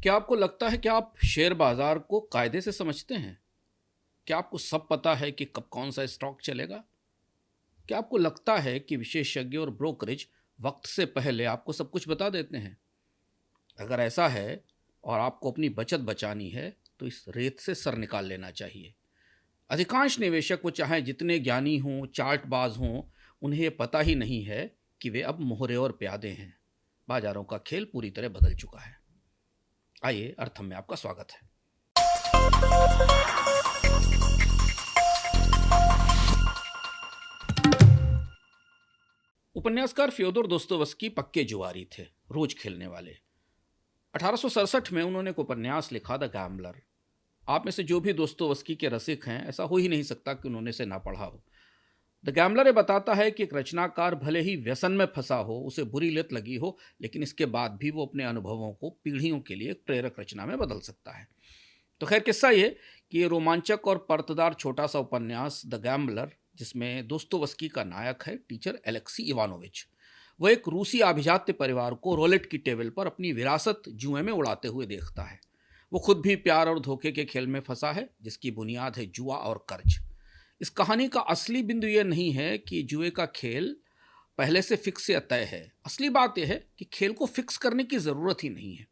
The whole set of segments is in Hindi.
क्या आपको लगता है कि आप शेयर बाजार को कायदे से समझते हैं? क्या आपको सब पता है कि कब कौन सा स्टॉक चलेगा? क्या आपको लगता है कि विशेषज्ञ और ब्रोकरेज वक्त से पहले आपको सब कुछ बता देते हैं? अगर ऐसा है और आपको अपनी बचत बचानी है, तो इस रेत से सर निकाल लेना चाहिए। अधिकांश निवेशक, वो चाहे जितने ज्ञानी हों, चार्टबाज हों, उन्हें ये पता ही नहीं है कि वे अब मोहरे और प्यादे हैं। बाजारों का खेल पूरी तरह बदल चुका है। आइए, अर्थम में आपका स्वागत है। उपन्यासकार फ्योदोर दोस्तोयेवस्की पक्के जुआरी थे, रोज खेलने वाले। 1867 में उन्होंने एक उपन्यास लिखा, द गैम्बलर। आप में से जो भी दोस्तोयेवस्की के रसिक हैं, ऐसा हो ही नहीं सकता कि उन्होंने इसे ना पढ़ा हो। द गैम्बलर ये बताता है कि एक रचनाकार भले ही व्यसन में फंसा हो, उसे बुरी लत लगी हो, लेकिन इसके बाद भी वो अपने अनुभवों को पीढ़ियों के लिए एक प्रेरक रचना में बदल सकता है। तो खैर, किस्सा ये कि ये रोमांचक और परतदार छोटा सा उपन्यास द गैम्बलर, जिसमें दोस्तोयेवस्की का नायक है टीचर एलेक्सी इवानोविच, वो एक रूसी आभिजात्य परिवार को रोलेट की टेबल पर अपनी विरासत जुए में उड़ाते हुए देखता है। वो खुद भी प्यार और धोखे के खेल में फंसा है, जिसकी बुनियाद है जुआ और कर्ज। इस कहानी का असली बिंदु यह नहीं है कि जुए का खेल पहले से फिक्स या तय है। असली बात यह है कि खेल को फिक्स करने की ज़रूरत ही नहीं है।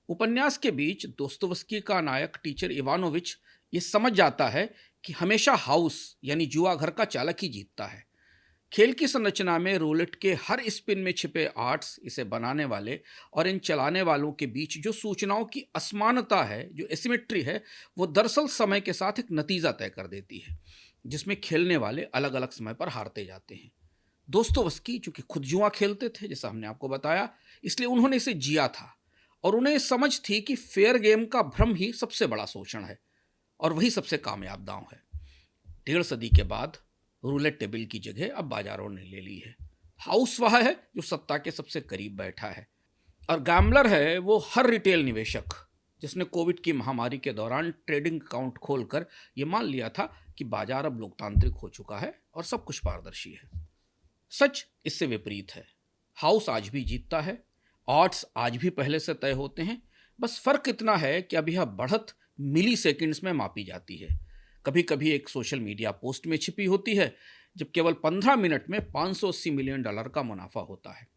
उपन्यास के बीच दोस्तोयेवस्की का नायक टीचर इवानोविच ये समझ जाता है कि हमेशा हाउस यानी जुआ घर का चालक ही जीतता है। खेल की संरचना में रूलेट के हर स्पिन में छिपे आर्ट्स, इसे बनाने वाले और इन चलाने वालों के बीच जो सूचनाओं की असमानता है, जो एसिमेट्री है, वो दरअसल समय के साथ एक नतीजा तय कर देती है, जिसमें खेलने वाले अलग अलग समय पर हारते जाते हैं। दोस्तोयेवस्की चूंकि खुद जुआ खेलते थे, जैसा हमने आपको बताया, इसलिए उन्होंने इसे जिया था और उन्हें समझ थी कि फेयर गेम का भ्रम ही सबसे बड़ा शोषण है और वही सबसे कामयाब दांव है। 1.5 सदी के बाद रूलेट टेबल की जगह अब बाजारों ने ले ली है। हाउस वह है जो सत्ता के सबसे करीब बैठा है और गैम्बलर है वो हर रिटेल निवेशक जिसने कोविड की महामारी के दौरान ट्रेडिंग अकाउंट खोलकर ये मान लिया था कि बाजार अब लोकतांत्रिक हो चुका है और सब कुछ पारदर्शी है। सच इससे विपरीत है। हाउस आज भी जीतता है, ऑड्स आज भी पहले से तय होते हैं। बस फर्क इतना है कि अब यह बढ़त मिली सेकेंड्स में मापी जाती है। कभी कभी एक सोशल मीडिया पोस्ट में छिपी होती है, जब केवल 15 मिनट में $580 मिलियन का मुनाफा होता है।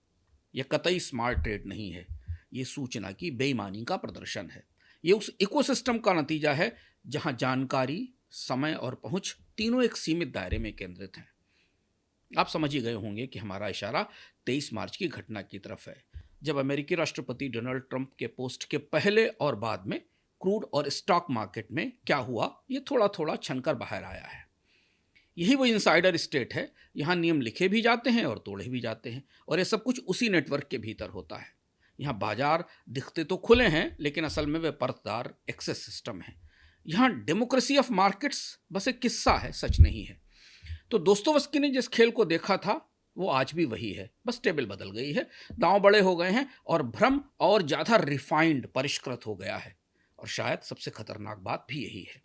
यह कतई स्मार्ट ट्रेड नहीं है, यह सूचना की बेईमानी का प्रदर्शन है। यह उस इकोसिस्टम का नतीजा है जहां जानकारी, समय और पहुंच तीनों एक सीमित दायरे में केंद्रित हैं। आप समझ ही गए होंगे कि हमारा इशारा 23 मार्च की घटना की तरफ है, जब अमेरिकी राष्ट्रपति डोनाल्ड ट्रंप के पोस्ट के पहले और बाद में क्रूड और स्टॉक मार्केट में क्या हुआ, ये थोड़ा थोड़ा छनकर बाहर आया है। यही वो इनसाइडर स्टेट है, यहाँ नियम लिखे भी जाते हैं और तोड़े भी जाते हैं, और ये सब कुछ उसी नेटवर्क के भीतर होता है। यहाँ बाजार दिखते तो खुले हैं, लेकिन असल में वे परतदार एक्सेस सिस्टम है। यहाँ डेमोक्रेसी ऑफ मार्केट्स बस एक किस्सा है, सच नहीं है। तो दोस्तोयेवस्की ने जिस खेल को देखा था वो आज भी वही है, बस टेबल बदल गई है, दांव बड़े हो गए हैं और भ्रम और ज़्यादा रिफाइंड, परिष्कृत हो गया है। और शायद सबसे खतरनाक बात भी यही है,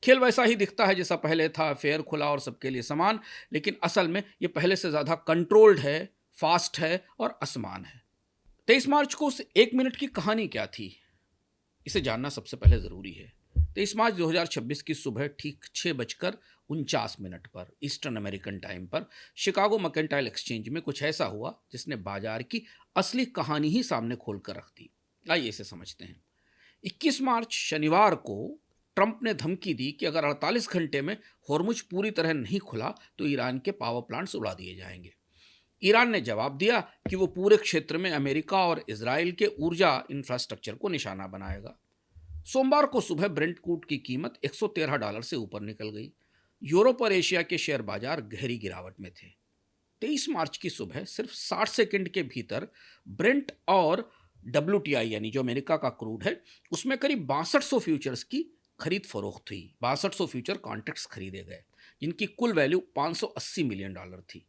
खेल वैसा ही दिखता है जैसा पहले था, फेयर, खुला और सबके लिए समान, लेकिन असल में ये पहले से ज़्यादा कंट्रोल्ड है, फास्ट है और असमान है। 23 मार्च को उस 1 मिनट की कहानी क्या थी, इसे जानना सबसे पहले ज़रूरी है। 23 मार्च 2026 की सुबह ठीक 6:49 पर ईस्टर्न अमेरिकन टाइम पर शिकागो मर्केंटाइल एक्सचेंज में कुछ ऐसा हुआ जिसने बाजार की असली कहानी ही सामने खोल कर रख दी। आइए इसे समझते हैं। 21 मार्च शनिवार को ट्रंप ने धमकी दी कि अगर 48 घंटे में होर्मुज पूरी तरह नहीं खुला तो ईरान के पावर प्लांट्स उड़ा दिए जाएंगे। ईरान ने जवाब दिया कि वो पूरे क्षेत्र में अमेरिका और इजराइल के ऊर्जा इंफ्रास्ट्रक्चर को निशाना बनाएगा। सोमवार को सुबह ब्रेंट क्रूड की कीमत $113 से ऊपर निकल गई। यूरोप और एशिया के शेयर बाजार गहरी गिरावट में थे। 23 मार्च की सुबह सिर्फ 60 सेकंड के भीतर ब्रेंट और WTI यानी जो अमेरिका का क्रूड है, उसमें करीब 6200 फ्यूचर्स की खरीद फरोख्त हुई। 6200 फ्यूचर कॉन्ट्रैक्ट्स खरीदे गए, जिनकी कुल वैल्यू $580 मिलियन थी।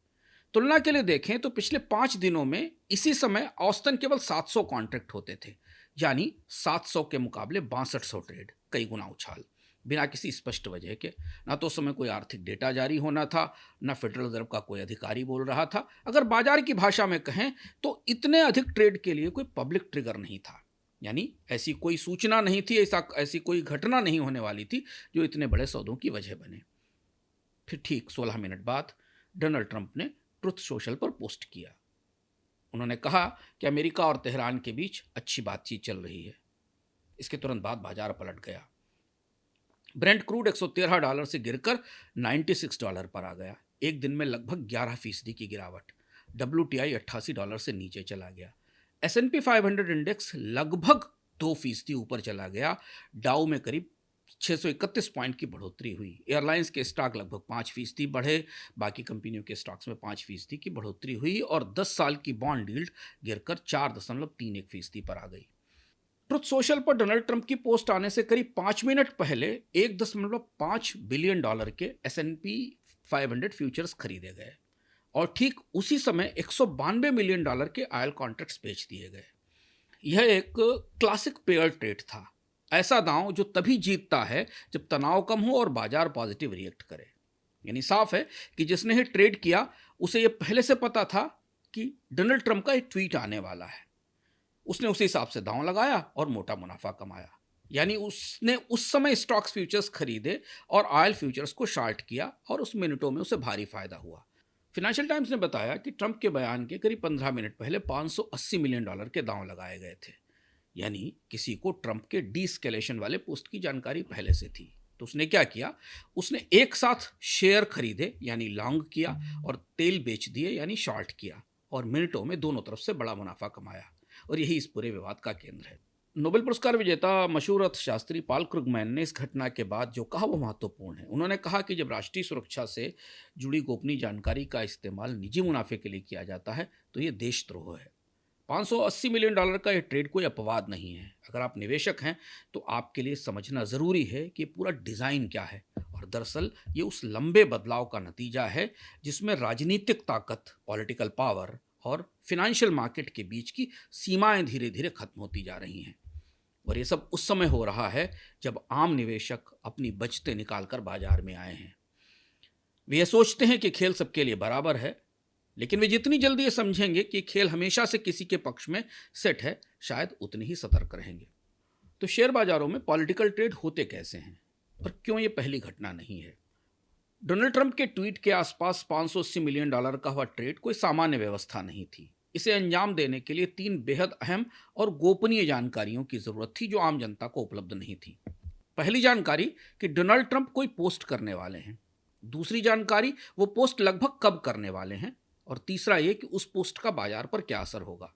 तुलना के लिए देखें तो पिछले 5 दिनों में इसी समय औसतन केवल 700 कॉन्ट्रैक्ट होते थे, यानी 700 के मुकाबले 6200 ट्रेड, कई गुना उछाल, बिना किसी स्पष्ट वजह के। ना तो उस समय कोई आर्थिक डेटा जारी होना था, ना फेडरल रिजर्व का कोई अधिकारी बोल रहा था। अगर बाजार की भाषा में कहें तो इतने अधिक ट्रेड के लिए कोई पब्लिक ट्रिगर नहीं था। यानी ऐसी कोई सूचना नहीं थी, ऐसी कोई घटना नहीं होने वाली थी जो इतने बड़े सौदों की वजह बने। फिर ठीक 16 मिनट बाद डोनाल्ड ट्रंप ने ट्रुथ सोशल पर पोस्ट किया। उन्होंने कहा कि अमेरिका और तेहरान के बीच अच्छी बातचीत चल रही है। इसके तुरंत बाद बाजार पलट गया। ब्रेंट क्रूड $113 से गिरकर $96 पर आ गया। एक दिन में लगभग 11% की गिरावट। WTI $88 से नीचे चला गया। S&P 500 इंडेक्स लगभग 2% ऊपर चला गया। डाउ में करीब 631 पॉइंट की बढ़ोतरी हुई। एयरलाइंस के स्टॉक लगभग 5% बढ़े। बाकी कंपनियों के स्टॉक्स में 5% की बढ़ोतरी हुई और 10 साल की बॉन्ड यील्ड गिरकर 4.31% पर आ गई। ट्रुथ सोशल पर डोनाल्ड ट्रंप की पोस्ट आने से करीब 5 मिनट पहले $1.5 बिलियन के S&P 500 फ्यूचर्स खरीदे गए और ठीक उसी समय $192 मिलियन के ऑयल कॉन्ट्रैक्ट्स बेच दिए गए। यह एक क्लासिक पेयर ट्रेड था। ऐसा दांव जो तभी जीतता है जब तनाव कम हो और बाजार पॉजिटिव रिएक्ट करे। यानी साफ है कि जिसने ही ट्रेड किया उसे यह पहले से पता था कि डोनाल्ड ट्रंप का एक ट्वीट आने वाला है। उसने उसी हिसाब से दांव लगाया और मोटा मुनाफा कमाया। यानी उसने उस समय स्टॉक्स फ्यूचर्स खरीदे और ऑयल फ्यूचर्स को शॉर्ट किया और उस मिनटों में उसे भारी फायदा हुआ। फाइनेंशियल टाइम्स ने बताया कि ट्रंप के बयान के करीब 15 मिनट पहले $580 मिलियन के दांव लगाए गए थे। यानी किसी को ट्रंप के डीस्केलेशन वाले पोस्ट की जानकारी पहले से थी। तो उसने क्या किया, उसने एक साथ शेयर खरीदे यानी लॉन्ग किया और तेल बेच दिए यानी शॉर्ट किया और मिनटों में दोनों तरफ से बड़ा मुनाफा कमाया। और यही इस पूरे विवाद का केंद्र है। नोबेल पुरस्कार विजेता मशहूर अर्थशास्त्री पॉल क्रुगमैन ने इस घटना के बाद जो कहा वो महत्वपूर्ण है। उन्होंने कहा कि जब राष्ट्रीय सुरक्षा से जुड़ी गोपनीय जानकारी का इस्तेमाल निजी मुनाफे के लिए किया जाता है तो ये देशद्रोह है। $580 मिलियन का यह ट्रेड कोई अपवाद नहीं है। अगर आप निवेशक हैं तो आपके लिए समझना ज़रूरी है कि पूरा डिज़ाइन क्या है। और दरअसल ये उस लंबे बदलाव का नतीजा है जिसमें राजनीतिक ताकत, पॉलिटिकल पावर और फिनेंशियल मार्केट के बीच की सीमाएं धीरे धीरे खत्म होती जा रही हैं। और ये सब उस समय हो रहा है जब आम निवेशक अपनी बचतें निकालकर बाजार में आए हैं। वे ये सोचते हैं कि खेल सबके लिए बराबर है, लेकिन वे जितनी जल्दी ये समझेंगे कि खेल हमेशा से किसी के पक्ष में सेट है, शायद उतने ही सतर्क रहेंगे। तो शेयर बाजारों में पॉलिटिकल ट्रेड होते कैसे हैं और क्यों ये पहली घटना नहीं है? डोनाल्ड ट्रंप के ट्वीट के आसपास $580 मिलियन का हुआ ट्रेड कोई सामान्य व्यवस्था नहीं थी। इसे अंजाम देने के लिए 3 बेहद अहम और गोपनीय जानकारियों की जरूरत थी जो आम जनता को उपलब्ध नहीं थी। पहली जानकारी कि डोनाल्ड ट्रंप कोई पोस्ट करने वाले हैं। दूसरी जानकारी वो पोस्ट लगभग कब करने वाले हैं। और तीसरा ये कि उस पोस्ट का बाजार पर क्या असर होगा।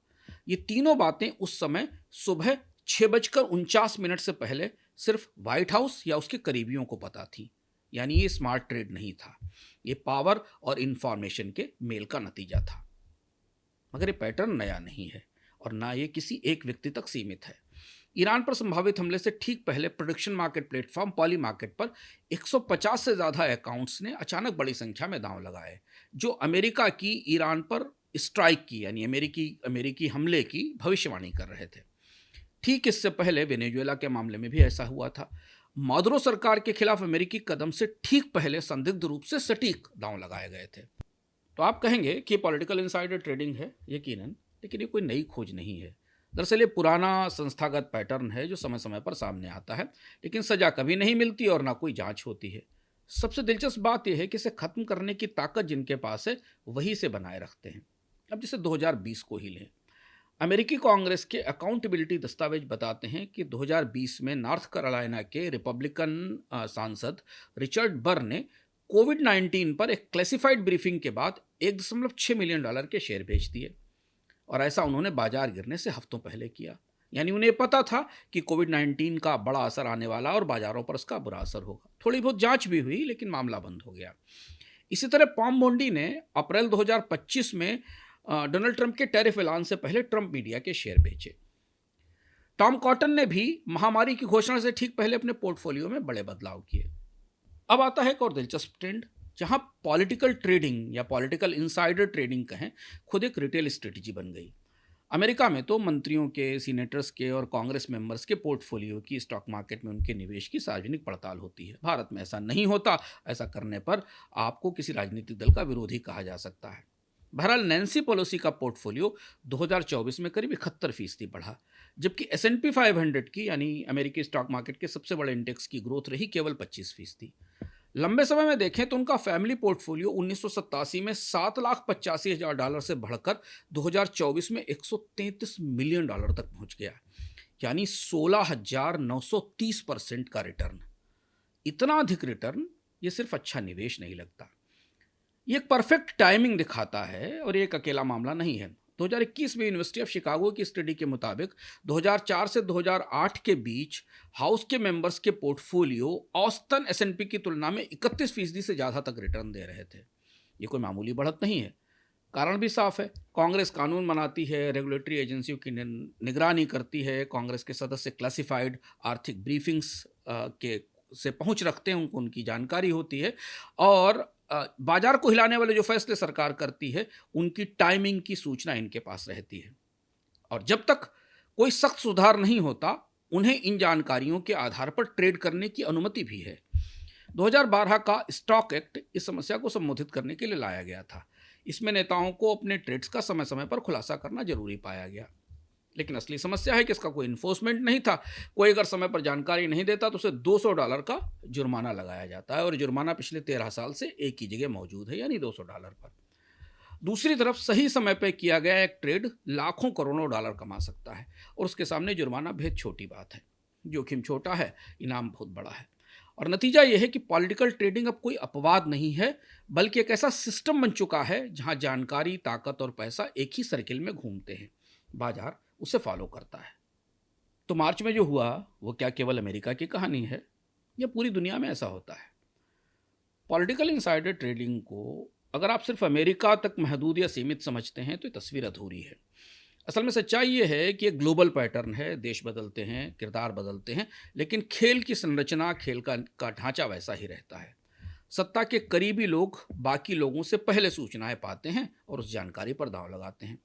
ये तीनों बातें उस समय सुबह 6:49 से पहले सिर्फ व्हाइट हाउस या उसके करीबियों को पता थी। यानी ये स्मार्ट ट्रेड नहीं था, ये पावर और इंफॉर्मेशन के मेल का नतीजा था। मगर ये पैटर्न नया नहीं है और ना ये किसी एक व्यक्ति तक सीमित है। ईरान पर संभावित हमले से ठीक पहले production market platform poly market पर 150 से ज़्यादा अकाउंट्स ने अचानक बड़ी संख्या में दांव लगाए, जो अमेरिका की ईरान पर स्ट्राइक की यानी अमेरिकी हमले की भविष्यवाणी कर रहे थे। ठीक इससे पहले वेनेजुएला के मामले में भी ऐसा हुआ था। मादुरो सरकार के खिलाफ अमेरिकी कदम से ठीक पहले संदिग्ध रूप से सटीक दांव लगाए गए थे। तो आप कहेंगे कि पॉलिटिकल इनसाइडर ट्रेडिंग है, यकीनन, लेकिन ये कोई नई खोज नहीं है। दरअसल ये पुराना संस्थागत पैटर्न है जो समय समय पर सामने आता है, लेकिन सजा कभी नहीं मिलती और ना कोई जांच होती है। सबसे दिलचस्प बात यह है कि इसे खत्म करने की ताकत जिनके पास है वही इसे बनाए रखते हैं। अब जैसे 2020 को ही लें, अमेरिकी कांग्रेस के अकाउंटेबिलिटी दस्तावेज बताते हैं कि 2020 में नॉर्थ कैरोलिना के रिपब्लिकन सांसद रिचर्ड बर्र ने कोविड-19 पर एक क्लासिफाइड ब्रीफिंग के बाद $1.6 मिलियन के शेयर बेच दिए। और ऐसा उन्होंने बाजार गिरने से हफ्तों पहले किया। यानी उन्हें पता था कि कोविड-19 का बड़ा असर आने वाला और बाजारों पर उसका बुरा असर होगा। थोड़ी बहुत जांच भी हुई लेकिन मामला बंद हो गया। इसी तरह पॉम बोंडी ने अप्रैल 2025 में डोनाल्ड ट्रंप के टैरिफ ऐलान से पहले ट्रंप मीडिया के शेयर बेचे। टॉम कॉटन ने भी महामारी की घोषणा से ठीक पहले अपने पोर्टफोलियो में बड़े बदलाव किए। अब आता है एक और दिलचस्प ट्रेंड, जहां पॉलिटिकल ट्रेडिंग या पॉलिटिकल इनसाइडर ट्रेडिंग कहें खुद एक रिटेल स्ट्रेटजी बन गई। अमेरिका में तो मंत्रियों के, सीनेटर्स के और कांग्रेस मेंबर्स के पोर्टफोलियो की स्टॉक मार्केट में उनके निवेश की सार्वजनिक पड़ताल होती है। भारत में ऐसा नहीं होता। ऐसा करने पर आपको किसी राजनीतिक दल का विरोधी कहा जा सकता है। बहरहाल नैन्सी पेलोसी का पोर्टफोलियो 2024 में करीब 71% बढ़ा, जबकि S&P 500 की यानी अमेरिकी स्टॉक मार्केट के सबसे बड़े इंडेक्स की ग्रोथ रही केवल 25%। लंबे समय में देखें तो उनका फैमिली पोर्टफोलियो 1987 में $7,85,000 से बढ़कर 2024 में $133 मिलियन तक पहुंच गया, यानी 16,930% का रिटर्न। इतना अधिक रिटर्न ये सिर्फ अच्छा निवेश नहीं लगता, ये एक परफेक्ट टाइमिंग दिखाता है और ये एक अकेला मामला नहीं है। 2021 में यूनिवर्सिटी ऑफ शिकागो की स्टडी के मुताबिक 2004 से 2008 के बीच हाउस के मेंबर्स के पोर्टफोलियो औसतन S&P की तुलना में 31% से ज़्यादा तक रिटर्न दे रहे थे। ये कोई मामूली बढ़त नहीं है। कारण भी साफ है, कांग्रेस कानून बनाती है, रेगुलेटरी एजेंसियों की निगरानी करती है, कांग्रेस के सदस्य क्लासिफाइड आर्थिक ब्रीफिंग्स के से पहुंच रखते हैं, उनको उनकी जानकारी होती है, और बाजार को हिलाने वाले जो फैसले सरकार करती है उनकी टाइमिंग की सूचना इनके पास रहती है। और जब तक कोई सख्त सुधार नहीं होता, उन्हें इन जानकारियों के आधार पर ट्रेड करने की अनुमति भी है। 2012 का स्टॉक एक्ट इस समस्या को संबोधित करने के लिए लाया गया था। इसमें नेताओं को अपने ट्रेड्स का समय समय पर खुलासा करना जरूरी पाया गया, लेकिन असली समस्या है कि इसका कोई इन्फोर्समेंट नहीं था। कोई अगर समय पर जानकारी नहीं देता तो उसे $200 का जुर्माना लगाया जाता है, और जुर्माना पिछले 13 साल से एक ही जगह मौजूद है, यानी $200 पर। दूसरी तरफ सही समय पर किया गया एक ट्रेड लाखों करोड़ों डॉलर कमा सकता है, और उसके सामने जुर्माना बेहद छोटी बात है। जोखिम छोटा है, इनाम बहुत बड़ा है। और नतीजा यह है कि पॉलिटिकल ट्रेडिंग अब कोई अपवाद नहीं है, बल्कि एक ऐसा सिस्टम बन चुका है जहां जानकारी, ताकत और पैसा एक ही सर्किल में घूमते हैं। बाजार उसे फॉलो करता है। तो मार्च में जो हुआ वो क्या केवल अमेरिका की कहानी है, या पूरी दुनिया में ऐसा होता है? पॉलिटिकल इनसाइडर ट्रेडिंग को अगर आप सिर्फ अमेरिका तक महदूद या सीमित समझते हैं तो ये तस्वीर अधूरी है। असल में सच्चाई ये है कि एक ग्लोबल पैटर्न है, देश बदलते हैं, किरदार बदलते हैं, लेकिन खेल की संरचना, खेल का ढांचा वैसा ही रहता है। सत्ता के करीबी लोग बाकी लोगों से पहले सूचनाएं पाते हैं और उस जानकारी पर दांव लगाते हैं।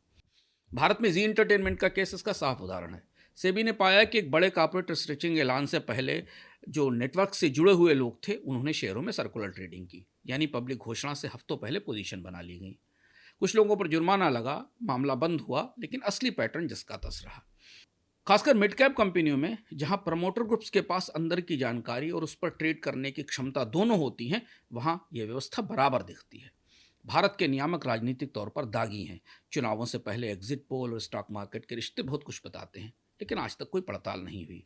भारत में जी एंटरटेनमेंट का केस इसका साफ उदाहरण है। सेबी ने पाया कि एक बड़े कॉर्पोरेट रिस्ट्रिक्टिंग ऐलान से पहले जो नेटवर्क से जुड़े हुए लोग थे, उन्होंने शेयरों में सर्कुलर ट्रेडिंग की, यानी पब्लिक घोषणा से हफ्तों पहले पोजीशन बना ली गई। कुछ लोगों पर जुर्माना लगा, मामला बंद हुआ, लेकिन असली पैटर्न जिसका तस रहा। खासकर मिड कैप कंपनियों में, जहां प्रमोटर ग्रुप्स के पास अंदर की जानकारी और उस पर ट्रेड करने की क्षमता दोनों होती हैं, वहां यह व्यवस्था बराबर दिखती है। भारत के नियामक राजनीतिक तौर पर दागी हैं। चुनावों से पहले एग्जिट पोल और स्टॉक मार्केट के रिश्ते बहुत कुछ बताते हैं, लेकिन आज तक कोई पड़ताल नहीं हुई।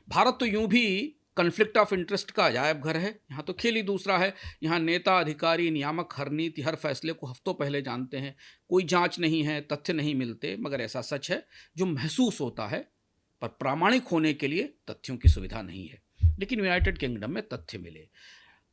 भारत तो यूं भी कन्फ्लिक्ट ऑफ इंटरेस्ट का अजायब घर है। यहाँ तो खेल ही दूसरा है। यहाँ नेता, अधिकारी, नियामक हर नीति, हर फैसले को हफ्तों पहले जानते हैं। कोई जांच नहीं है, तथ्य नहीं मिलते, मगर ऐसा सच है जो महसूस होता है। पर प्रामाणिक होने के लिए तथ्यों की सुविधा नहीं है। लेकिन यूनाइटेड किंगडम में तथ्य मिले।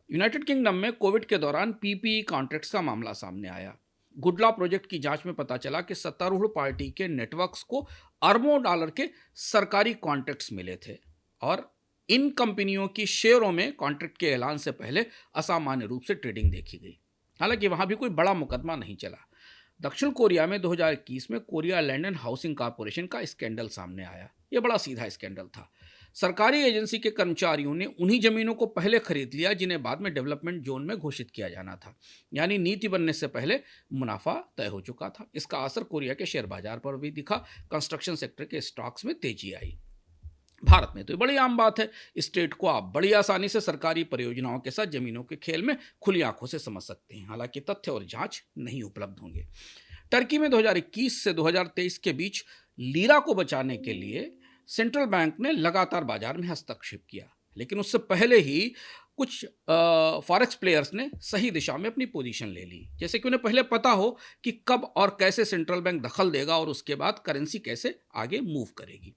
यूनाइटेड किंगडम में कोविड के दौरान पीपीई कॉन्ट्रैक्ट्स का मामला सामने आया। गुडलॉ प्रोजेक्ट की जांच में पता चला कि सत्तारूढ़ पार्टी के नेटवर्क्स को अरबों डॉलर के सरकारी कॉन्ट्रैक्ट्स मिले थे, और इन कंपनियों की शेयरों में कॉन्ट्रैक्ट के ऐलान से पहले असामान्य रूप से ट्रेडिंग देखी गई। हालांकि वहां भी कोई बड़ा मुकदमा नहीं चला। दक्षिण कोरिया में 2021 में Korea land and housing corporation का स्कैंडल सामने आया। यह बड़ा सीधा स्कैंडल था। सरकारी एजेंसी के कर्मचारियों ने उन्हीं जमीनों को पहले खरीद लिया जिन्हें बाद में डेवलपमेंट जोन में घोषित किया जाना था, यानी नीति बनने से पहले मुनाफा तय हो चुका था। इसका असर कोरिया के शेयर बाजार पर भी दिखा। कंस्ट्रक्शन सेक्टर के स्टॉक्स में तेजी आई। भारत में तो बड़ी आम बात है। स्टेट को आप बड़ी आसानी से सरकारी परियोजनाओं के साथ जमीनों के खेल में खुली आंखों से समझ सकते हैं, हालांकि तथ्य और जांच नहीं उपलब्ध होंगे। टर्की में 2021 से 2023 के बीच लीरा को बचाने के लिए सेंट्रल बैंक ने लगातार बाजार में हस्तक्षेप किया, लेकिन उससे पहले ही कुछ फॉरेक्स प्लेयर्स ने सही दिशा में अपनी पोजीशन ले ली, जैसे कि उन्हें पहले पता हो कि कब और कैसे सेंट्रल बैंक दखल देगा और उसके बाद करेंसी कैसे आगे मूव करेगी।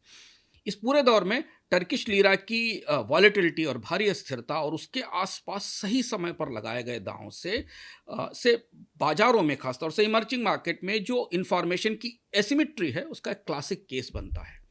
इस पूरे दौर में टर्किश लीरा की वॉलेटिलिटी और भारी अस्थिरता और उसके आसपास सही समय पर लगाए गए दांवों से बाजारों में, खासतौर से इमर्जिंग मार्केट में जो इंफॉर्मेशन की एसिमेट्री है, उसका एक क्लासिक केस बनता है।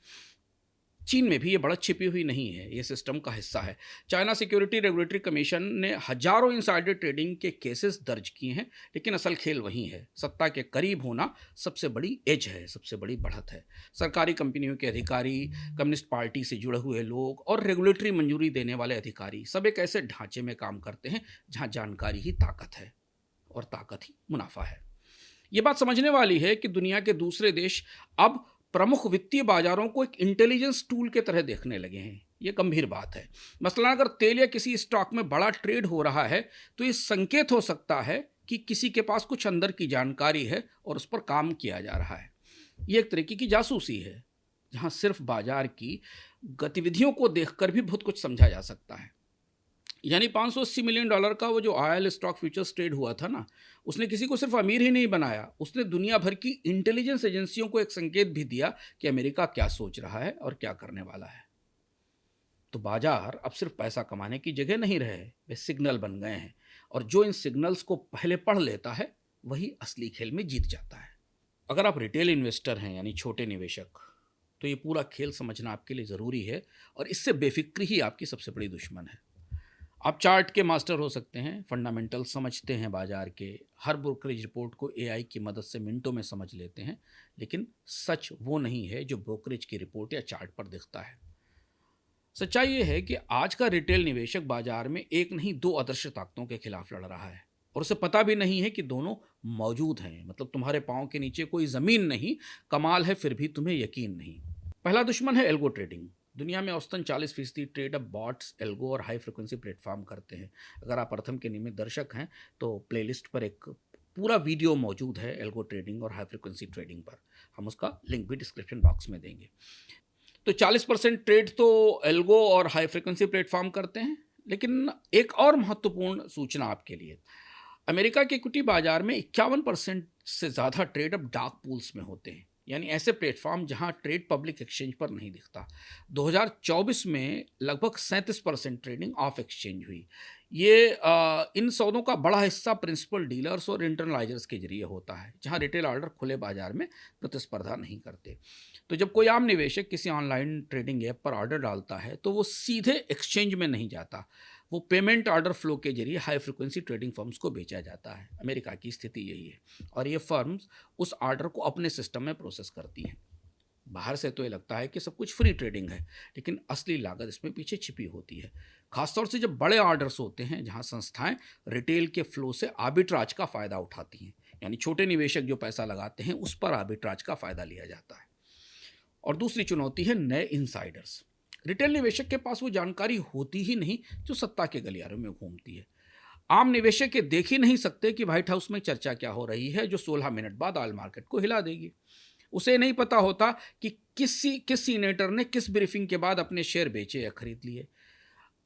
चीन में भी ये बढ़त छिपी हुई नहीं है, ये सिस्टम का हिस्सा है। चाइना सिक्योरिटी रेगुलेटरी कमीशन ने हजारों इनसाइडर ट्रेडिंग के केसेस दर्ज किए हैं, लेकिन असल खेल वही है। सत्ता के करीब होना सबसे बड़ी एज है, सबसे बड़ी बढ़त है। सरकारी कंपनियों के अधिकारी, कम्युनिस्ट पार्टी से जुड़े हुए लोग और रेगुलेटरी मंजूरी देने वाले अधिकारी सब एक ऐसे ढांचे में काम करते हैं जहां जानकारी ही ताकत है और ताकत ही मुनाफा है। ये बात समझने वाली है कि दुनिया के दूसरे देश अब प्रमुख वित्तीय बाजारों को एक इंटेलिजेंस टूल के तरह देखने लगे हैं। ये गंभीर बात है। मसलन अगर तेल या किसी स्टॉक में बड़ा ट्रेड हो रहा है तो ये संकेत हो सकता है कि किसी के पास कुछ अंदर की जानकारी है और उस पर काम किया जा रहा है। ये एक तरीके की जासूसी है, जहां सिर्फ बाजार की गतिविधियों को देखकर भी बहुत कुछ समझा जा सकता है। यानी $580 मिलियन का वो जो ऑयल स्टॉक फ्यूचर्स ट्रेड हुआ था ना, उसने किसी को सिर्फ अमीर ही नहीं बनाया, उसने दुनिया भर की इंटेलिजेंस एजेंसियों को एक संकेत भी दिया कि अमेरिका क्या सोच रहा है और क्या करने वाला है। तो बाजार अब सिर्फ पैसा कमाने की जगह नहीं रहे, वे सिग्नल बन गए हैं, और जो इन सिग्नल्स को पहले पढ़ लेता है वही असली खेल में जीत जाता है। अगर आप रिटेल इन्वेस्टर हैं, यानी छोटे निवेशक, तो ये पूरा खेल समझना आपके लिए ज़रूरी है, और इससे बेफिक्री ही आपकी सबसे बड़ी दुश्मन है। आप चार्ट के मास्टर हो सकते हैं, फंडामेंटल समझते हैं बाजार के, हर ब्रोकरेज रिपोर्ट को एआई की मदद से मिनटों में समझ लेते हैं, लेकिन सच वो नहीं है जो ब्रोकरेज की रिपोर्ट या चार्ट पर दिखता है। सच्चाई ये है कि आज का रिटेल निवेशक बाजार में एक नहीं दो आदर्श ताकतों के खिलाफ लड़ रहा है, और उसे पता भी नहीं है कि दोनों मौजूद हैं। मतलब तुम्हारे पाँव के नीचे कोई ज़मीन नहीं, कमाल है फिर भी तुम्हें यकीन नहीं। पहला दुश्मन है एल्गो ट्रेडिंग। दुनिया में औसतन 40% ट्रेड अब बॉट्स, एल्गो और हाई फ्रिक्वेंसी प्लेटफॉर्म करते हैं। अगर आप प्रथम के नियमित दर्शक हैं तो प्लेलिस्ट पर एक पूरा वीडियो मौजूद है एल्गो ट्रेडिंग और हाई फ्रिक्वेंसी ट्रेडिंग पर, हम उसका लिंक भी डिस्क्रिप्शन बॉक्स में देंगे। तो 40% ट्रेड तो एल्गो और हाई फ्रिक्वेंसी प्लेटफॉर्म करते हैं। लेकिन एक और महत्वपूर्ण सूचना आपके लिए, अमेरिका के इक्विटी बाजार में 51% से ज़्यादा ट्रेड अब डार्क पूल्स में होते हैं, यानी ऐसे प्लेटफॉर्म जहां ट्रेड पब्लिक एक्सचेंज पर नहीं दिखता। 2024 में लगभग 37% ट्रेडिंग ऑफ एक्सचेंज हुई। ये इन सौदों का बड़ा हिस्सा प्रिंसिपल डीलर्स और इंटरनलाइजर्स के जरिए होता है, जहां रिटेल ऑर्डर खुले बाजार में प्रतिस्पर्धा नहीं करते। तो जब कोई आम निवेशक किसी ऑनलाइन ट्रेडिंग ऐप पर ऑर्डर डालता है तो वो सीधे एक्सचेंज में नहीं जाता, वो पेमेंट ऑर्डर फ्लो के जरिए हाई फ्रिक्वेंसी ट्रेडिंग फर्म्स को बेचा जाता है। अमेरिका की स्थिति यही है, और ये फर्म्स उस ऑर्डर को अपने सिस्टम में प्रोसेस करती हैं। बाहर से तो ये लगता है कि सब कुछ फ्री ट्रेडिंग है, लेकिन असली लागत इसमें पीछे छिपी होती है, खासतौर से जब बड़े ऑर्डर्स होते हैं जहां संस्थाएं रिटेल के फ्लो से आर्बिट्राज का फ़ायदा उठाती हैं। यानी छोटे निवेशक जो पैसा लगाते हैं उस पर आर्बिट्राज का फ़ायदा लिया जाता है। और दूसरी चुनौती है नए इनसाइडर्स। रिटेल निवेशक के पास वो जानकारी होती ही नहीं जो सत्ता के गलियारों में घूमती है। आम निवेशक ये देख ही नहीं सकते कि व्हाइट हाउस में चर्चा क्या हो रही है जो 16 मिनट बाद ऑयल मार्केट को हिला देगी। उसे नहीं पता होता कि किस सीनेटर ने किस ब्रीफिंग के बाद अपने शेयर बेचे या खरीद लिए।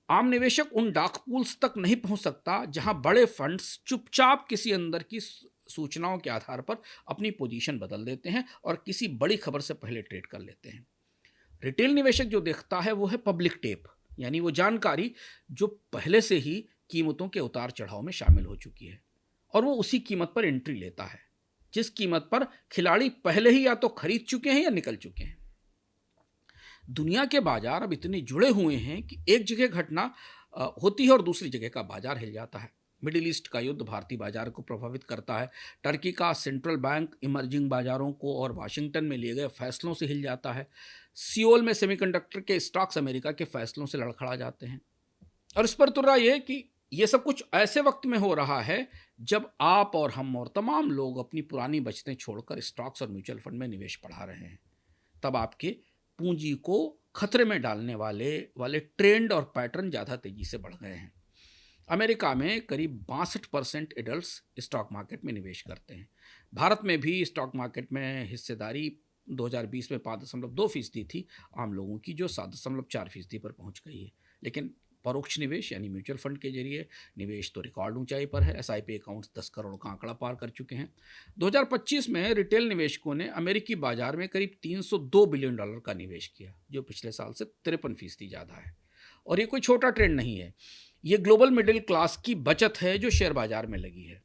आम निवेशक उन डार्क पूल्स तक नहीं पहुंच सकता जहां बड़े फंड्स चुपचाप किसी अंदर की सूचनाओं के आधार पर अपनी पोजीशन बदल देते हैं और किसी बड़ी खबर से पहले ट्रेड कर लेते हैं। रिटेल निवेशक जो देखता है वो है पब्लिक टेप, यानी वो जानकारी जो पहले से ही कीमतों के उतार चढ़ाव में शामिल हो चुकी है, और वो उसी कीमत पर एंट्री लेता है जिस कीमत पर खिलाड़ी पहले ही या तो खरीद चुके हैं या निकल चुके हैं। दुनिया के बाजार अब इतने जुड़े हुए हैं कि एक जगह घटना होती है और दूसरी जगह का बाजार हिल जाता है। मिडिल ईस्ट का युद्ध भारतीय बाजार को प्रभावित करता है, टर्की का सेंट्रल बैंक इमर्जिंग बाजारों को, और वाशिंगटन में लिए गए फैसलों से हिल जाता है। सियोल में सेमीकंडक्टर के स्टॉक्स अमेरिका के फैसलों से लड़खड़ा जाते हैं। और इस पर तुर्रा ये कि ये सब कुछ ऐसे वक्त में हो रहा है जब आप और हम और तमाम लोग अपनी पुरानी बचतें छोड़कर स्टॉक्स और म्यूचुअल फंड में निवेश बढ़ा रहे हैं। तब आपके पूंजी को खतरे में डालने वाले ट्रेंड और पैटर्न ज़्यादा तेजी से बढ़ गए हैं। अमेरिका में करीब 62% एडल्ट्स स्टॉक मार्केट में निवेश करते हैं। भारत में भी स्टॉक मार्केट में हिस्सेदारी 2020 में 5.2% थी आम लोगों की, जो 7.4% पर पहुंच गई है। लेकिन परोक्ष निवेश यानी म्यूचुअल फंड के जरिए निवेश तो रिकॉर्ड ऊंचाई पर है। एसआईपी अकाउंट्स 10 करोड़ का आंकड़ा पार कर चुके हैं। 2025 में रिटेल निवेशकों ने अमेरिकी बाजार में करीब $302 बिलियन का निवेश किया, जो पिछले साल से 53% ज़्यादा है। और ये कोई छोटा ट्रेंड नहीं है, ये ग्लोबल मिडिल क्लास की बचत है जो शेयर बाजार में लगी है।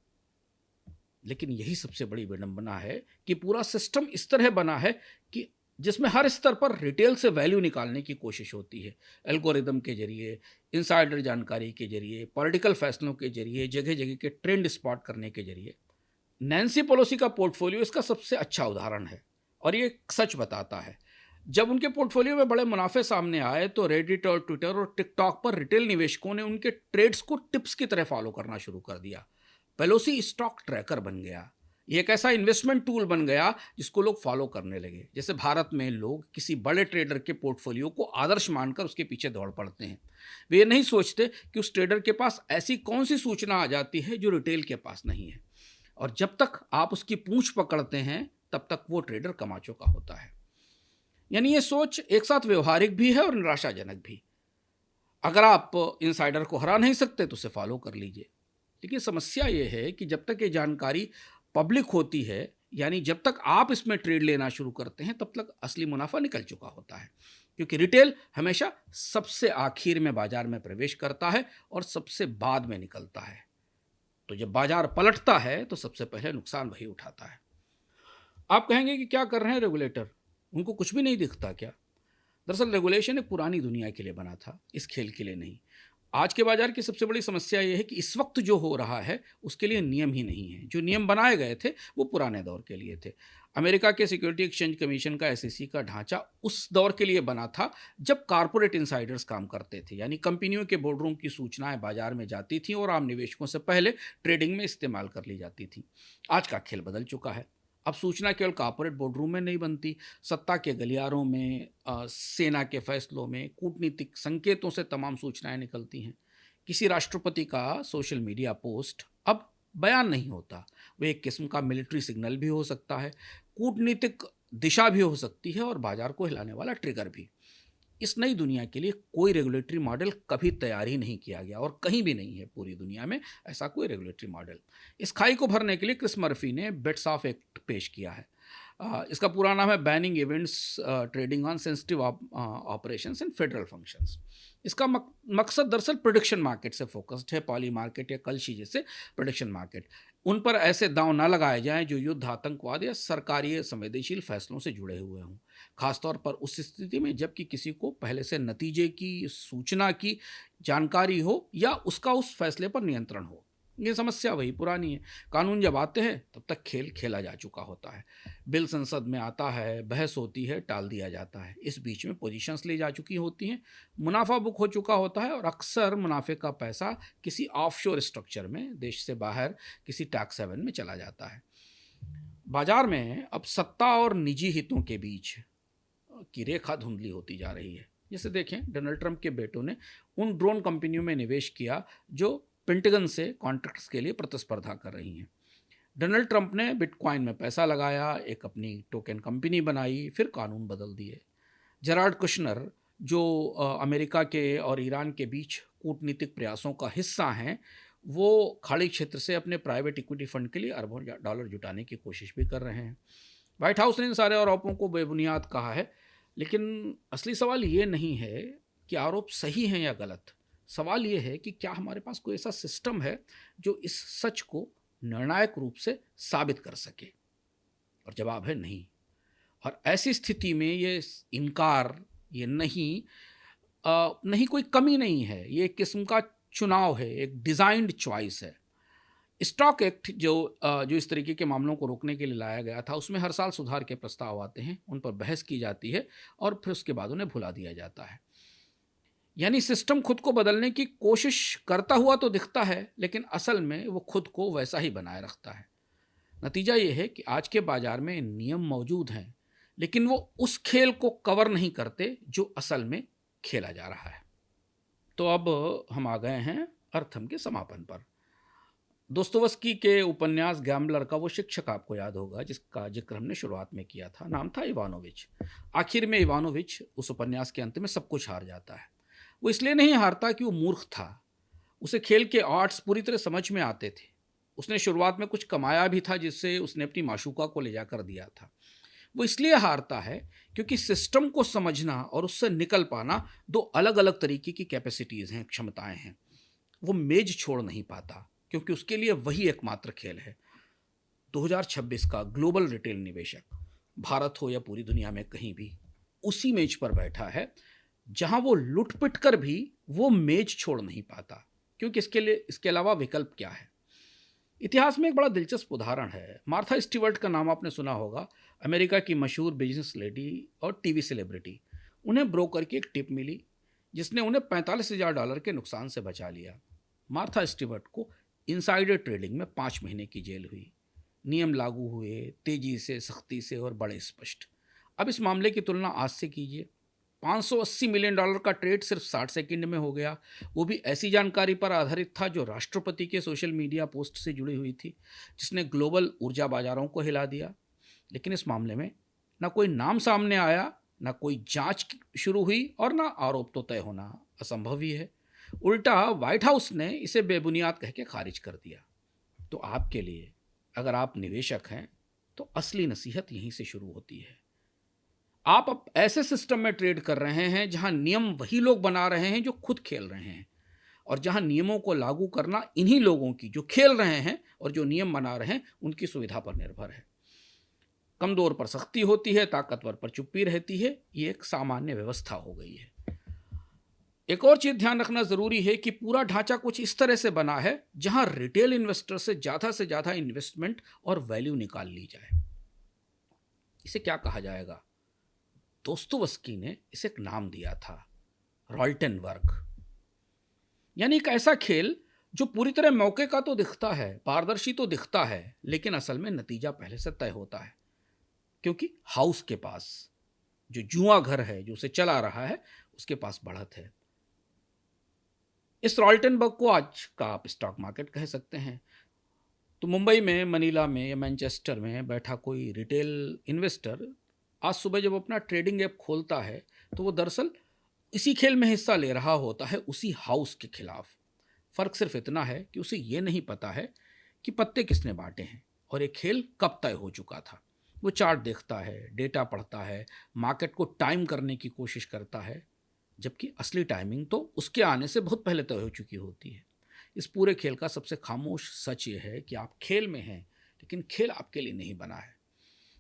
लेकिन यही सबसे बड़ी विडंबना है कि पूरा सिस्टम इस तरह बना है कि जिसमें हर स्तर पर रिटेल से वैल्यू निकालने की कोशिश होती है, एल्गोरिदम के जरिए, इनसाइडर जानकारी के जरिए, पॉलिटिकल फैसलों के जरिए, जगह जगह के ट्रेंड स्पॉट करने के जरिए। नैन्सी पेलोसी का पोर्टफोलियो इसका सबसे अच्छा उदाहरण है, और ये सच बताता है। जब उनके पोर्टफोलियो में बड़े मुनाफे सामने आए तो रेडिट और ट्विटर और टिकटॉक पर रिटेल निवेशकों ने उनके ट्रेड्स को टिप्स की तरह फॉलो करना शुरू कर दिया। पेलोसी स्टॉक ट्रैकर बन गया। ये एक ऐसा इन्वेस्टमेंट टूल बन गया जिसको लोग फॉलो करने लगे। जैसे भारत में लोग किसी बड़े ट्रेडर के पोर्टफोलियो को आदर्श मानकर उसके पीछे दौड़ पड़ते हैं। वे ये नहीं सोचते कि उस ट्रेडर के पास ऐसी कौन सी सूचना आ जाती है जो रिटेल के पास नहीं है, और जब तक आप उसकी पूंछ पकड़ते हैं तब तक वो ट्रेडर कमा चुका होता है। यानी ये सोच एक साथ व्यवहारिक भी है और निराशाजनक भी। अगर आप इनसाइडर को हरा नहीं सकते तो उसे फॉलो कर लीजिए, लेकिन समस्या ये है कि जब तक ये जानकारी पब्लिक होती है, यानी जब तक आप इसमें ट्रेड लेना शुरू करते हैं, तब तक असली मुनाफा निकल चुका होता है, क्योंकि रिटेल हमेशा सबसे आखिर में बाजार में प्रवेश करता है और सबसे बाद में निकलता है। तो जब बाजार पलटता है तो सबसे पहले नुकसान वही उठाता है। आप कहेंगे कि क्या कर रहे हैं रेगुलेटर, उनको कुछ भी नहीं दिखता क्या? दरअसल रेगुलेशन एक पुरानी दुनिया के लिए बना था, इस खेल के लिए नहीं। आज के बाजार की सबसे बड़ी समस्या यह है कि इस वक्त जो हो रहा है उसके लिए नियम ही नहीं है। जो नियम बनाए गए थे वो पुराने दौर के लिए थे। अमेरिका के सिक्योरिटी एक्सचेंज कमीशन का SEC का ढांचा उस दौर के लिए बना था जब कारपोरेट इनसाइडर्स काम करते थे, यानी कंपनियों के बोर्डरूम की सूचनाएं बाजार में जाती थी और आम निवेशकों से पहले ट्रेडिंग में इस्तेमाल कर ली जाती थी। आज का खेल बदल चुका है। अब सूचना केवल कॉर्पोरेट बोर्डरूम में नहीं बनती, सत्ता के गलियारों में, सेना के फैसलों में, कूटनीतिक संकेतों से तमाम सूचनाएं निकलती हैं। किसी राष्ट्रपति का सोशल मीडिया पोस्ट अब बयान नहीं होता, वो एक किस्म का मिलिट्री सिग्नल भी हो सकता है, कूटनीतिक दिशा भी हो सकती है और बाजार को हिलाने वाला ट्रिगर भी। इस नई दुनिया के लिए कोई रेगुलेटरी मॉडल कभी तैयार ही नहीं किया गया और कहीं भी नहीं है पूरी दुनिया में ऐसा कोई रेगुलेटरी मॉडल। इस खाई को भरने के लिए क्रिस मर्फी ने बेट्स ऑफ एक्ट पेश किया है। इसका पूरा नाम है banning events trading on sensitive operations and federal functions. इसका मकसद दरअसल प्रोडिक्शन मार्केट से फोकस्ड है। पॉली मार्केट या कलशी जैसे प्रोडिक्शन मार्केट, उन पर ऐसे दांव न लगाए जाएं जो युद्ध, आतंकवाद या सरकारी संवेदनशील फैसलों से जुड़े हुए हों, खासतौर पर उस स्थिति में जबकि किसी को पहले से नतीजे की, सूचना की जानकारी हो या उसका उस फैसले पर नियंत्रण हो। ये समस्या वही पुरानी है। कानून जब आते हैं तब तक खेल खेला जा चुका होता है। बिल संसद में आता है, बहस होती है, टाल दिया जाता है। इस बीच में पोजीशंस ली जा चुकी होती हैं, मुनाफा बुक हो चुका होता है और अक्सर मुनाफे का पैसा किसी ऑफशोर स्ट्रक्चर में, देश से बाहर किसी टैक्स हेवन में चला जाता है। बाजार में अब सत्ता और निजी हितों के बीच की रेखा धुंधली होती जा रही है। जैसे देखें, डोनाल्ड ट्रंप के बेटों ने उन ड्रोन कंपनियों में निवेश किया जो पेंटागन से कॉन्ट्रैक्ट्स के लिए प्रतिस्पर्धा कर रही हैं। डोनाल्ड ट्रंप ने बिटकॉइन में पैसा लगाया, एक अपनी टोकन कंपनी बनाई, फिर कानून बदल दिए। जेरार्ड कुशनर, जो अमेरिका के और ईरान के बीच कूटनीतिक प्रयासों का हिस्सा हैं, वो खाड़ी क्षेत्र से अपने प्राइवेट इक्विटी फंड के लिए अरबों डॉलर जुटाने की कोशिश भी कर रहे हैं। व्हाइट हाउस ने इन सारे आरोपों को बेबुनियाद कहा है, लेकिन असली सवाल ये नहीं है कि आरोप सही हैं या गलत। सवाल ये है कि क्या हमारे पास कोई ऐसा सिस्टम है जो इस सच को निर्णायक रूप से साबित कर सके, और जवाब है नहीं। और ऐसी स्थिति में ये इनकार, ये नहीं कोई कमी नहीं है, ये एक किस्म का चुनाव है, एक डिज़ाइंड चॉइस है। स्टॉक एक्ट जो इस तरीके के मामलों को रोकने के लिए लाया गया था, उसमें हर साल सुधार के प्रस्ताव आते हैं, उन पर बहस की जाती है और फिर उसके बाद उन्हें भुला दिया जाता है। यानी सिस्टम खुद को बदलने की कोशिश करता हुआ तो दिखता है, लेकिन असल में वो खुद को वैसा ही बनाए रखता है। नतीजा ये है कि आज के बाजार में नियम मौजूद हैं, लेकिन वो उस खेल को कवर नहीं करते जो असल में खेला जा रहा है। तो अब हम आ गए हैं अर्थम के समापन पर। दोस्तोवस्की के उपन्यास गैम्बलर का वो शिक्षक आपको याद होगा जिसका जिक्र हमने शुरुआत में किया था, नाम था इवानोविच। आखिर में इवानोविच उस उपन्यास के अंत में सब कुछ हार जाता है। वो इसलिए नहीं हारता कि वो मूर्ख था, उसे खेल के आर्ट्स पूरी तरह समझ में आते थे। उसने शुरुआत में कुछ कमाया भी था जिससे उसने अपनी माशूका को ले जाकर दिया था। वो इसलिए हारता है क्योंकि सिस्टम को समझना और उससे निकल पाना दो अलग अलग तरीके की कैपेसिटीज़ हैं, क्षमताएं हैं। वो मेज छोड़ नहीं पाता क्योंकि उसके लिए वही एकमात्र खेल है। 2026 का ग्लोबल रिटेल निवेशक, भारत हो या पूरी दुनिया में कहीं भी, उसी मेज पर बैठा है जहां वो लुट-पिट कर भी वो मेज छोड़ नहीं पाता, क्योंकि इसके अलावा विकल्प क्या है। इतिहास में एक बड़ा दिलचस्प उदाहरण है। मार्था स्टीवर्ट का नाम आपने सुना होगा, अमेरिका की मशहूर बिजनेस लेडी और टीवी सेलिब्रिटी। उन्हें ब्रोकर की एक टिप मिली जिसने उन्हें $45,000 के नुकसान से बचा लिया। मार्था स्टीवर्ट को इनसाइडर ट्रेडिंग में 5 महीने की जेल हुई। नियम लागू हुए तेजी से, सख्ती से और बड़े स्पष्ट। अब इस मामले की तुलना आज से कीजिए। $580 मिलियन का ट्रेड सिर्फ 60 सेकंड में हो गया, वो भी ऐसी जानकारी पर आधारित था जो राष्ट्रपति के सोशल मीडिया पोस्ट से जुड़ी हुई थी, जिसने ग्लोबल ऊर्जा बाजारों को हिला दिया। लेकिन इस मामले में ना कोई नाम सामने आया, ना कोई जांच शुरू हुई और ना आरोप तो तय होना असंभव ही है। उल्टा व्हाइट हाउस ने इसे बेबुनियाद कह के खारिज कर दिया। तो आपके लिए, अगर आप निवेशक हैं, तो असली नसीहत यहीं से शुरू होती है। आप अब ऐसे सिस्टम में ट्रेड कर रहे हैं जहां नियम वही लोग बना रहे हैं जो खुद खेल रहे हैं, और जहां नियमों को लागू करना इन्हीं लोगों की जो खेल रहे हैं और जो नियम बना रहे हैं उनकी सुविधा पर निर्भर है। कमजोर पर सख्ती होती है, ताकतवर पर चुप्पी रहती है। ये एक सामान्य व्यवस्था हो गई है। एक और चीज ध्यान रखना जरूरी है कि पूरा ढांचा कुछ इस तरह से बना है जहां रिटेल इन्वेस्टर से ज्यादा इन्वेस्टमेंट और वैल्यू निकाल ली जाए। इसे क्या कहा जाएगा? दोस्तोवस्की ने इसे एक नाम दिया था, रॉल्टेनबर्ग। यानी एक ऐसा खेल जो पूरी तरह मौके का तो दिखता है, पारदर्शी तो दिखता है, लेकिन असल में नतीजा पहले से तय होता है, क्योंकि हाउस के पास जो जुआ घर है, जो उसे चला रहा है, उसके पास बढ़त है। इस रॉल्टेनबर्ग को आज का आप स्टॉक मार्केट कह सकते हैं। तो मुंबई में, मनीला में या मैनचेस्टर में बैठा कोई रिटेल इन्वेस्टर आज सुबह जब अपना ट्रेडिंग ऐप खोलता है तो वो दरअसल इसी खेल में हिस्सा ले रहा होता है, उसी हाउस के खिलाफ। फर्क सिर्फ इतना है कि उसे ये नहीं पता है कि पत्ते किसने बांटे हैं और ये खेल कब तय हो चुका था। वो चार्ट देखता है, डेटा पढ़ता है, मार्केट को टाइम करने की कोशिश करता है, जबकि असली टाइमिंग तो उसके आने से बहुत पहले तय हो चुकी होती है। इस पूरे खेल का सबसे खामोश सच ये है कि आप खेल में हैं, लेकिन खेल आपके लिए नहीं बना है।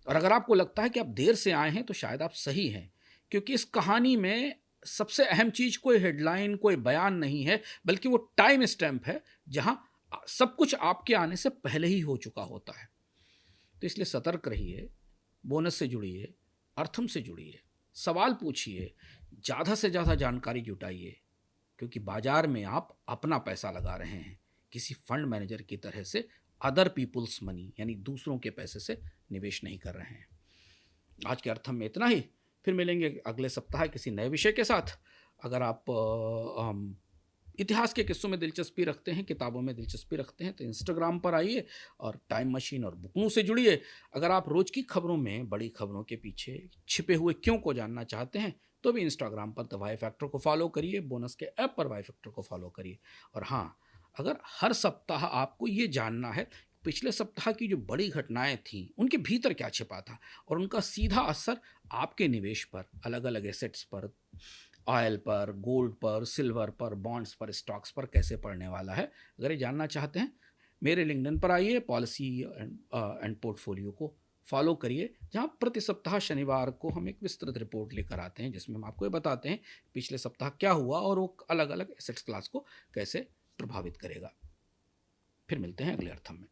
और अगर आपको लगता है कि आप देर से आए हैं तो शायद आप सही हैं, क्योंकि इस कहानी में सबसे अहम चीज कोई हेडलाइन, कोई बयान नहीं है, बल्कि वो टाइम स्टैम्प है जहां सब कुछ आपके आने से पहले ही हो चुका होता है। तो इसलिए सतर्क रहिए, बोनस से जुड़िए, अर्थम से जुड़िए, सवाल पूछिए, ज़्यादा से ज़्यादा जानकारी जुटाइए, क्योंकि बाजार में आप अपना पैसा लगा रहे हैं, किसी फंड मैनेजर की तरह से अदर पीपुल्स मनी यानी दूसरों के पैसे से निवेश नहीं कर रहे हैं। आज के अर्थम में इतना ही। फिर मिलेंगे अगले सप्ताह किसी नए विषय के साथ। अगर आप इतिहास के किस्सों में दिलचस्पी रखते हैं, किताबों में दिलचस्पी रखते हैं, तो इंस्टाग्राम पर आइए और टाइम मशीन और बुकनू से जुड़िए। अगर आप रोज़ की खबरों में बड़ी खबरों के पीछे छिपे हुए क्यों को जानना चाहते हैं तो भी इंस्टाग्राम पर द वाई फैक्टर को फॉलो करिए, बोनस के ऐप पर वाई फैक्टर को फॉलो करिए। और हाँ, अगर हर सप्ताह आपको ये जानना है पिछले सप्ताह की जो बड़ी घटनाएं थीं उनके भीतर क्या छिपा था और उनका सीधा असर आपके निवेश पर, अलग अलग एसेट्स पर, ऑयल पर, गोल्ड पर, सिल्वर पर, बॉन्ड्स पर, स्टॉक्स पर कैसे पड़ने वाला है, अगर ये जानना चाहते हैं मेरे लिंक्डइन पर आइए, पॉलिसी एंड पोर्टफोलियो को फॉलो करिए, जहां प्रति सप्ताह शनिवार को हम एक विस्तृत रिपोर्ट लेकर आते हैं जिसमें हम आपको ये बताते हैं पिछले सप्ताह क्या हुआ और वो अलग अलग एसेट्स क्लास को कैसे प्रभावित करेगा। फिर मिलते हैं अगले अर्थम में।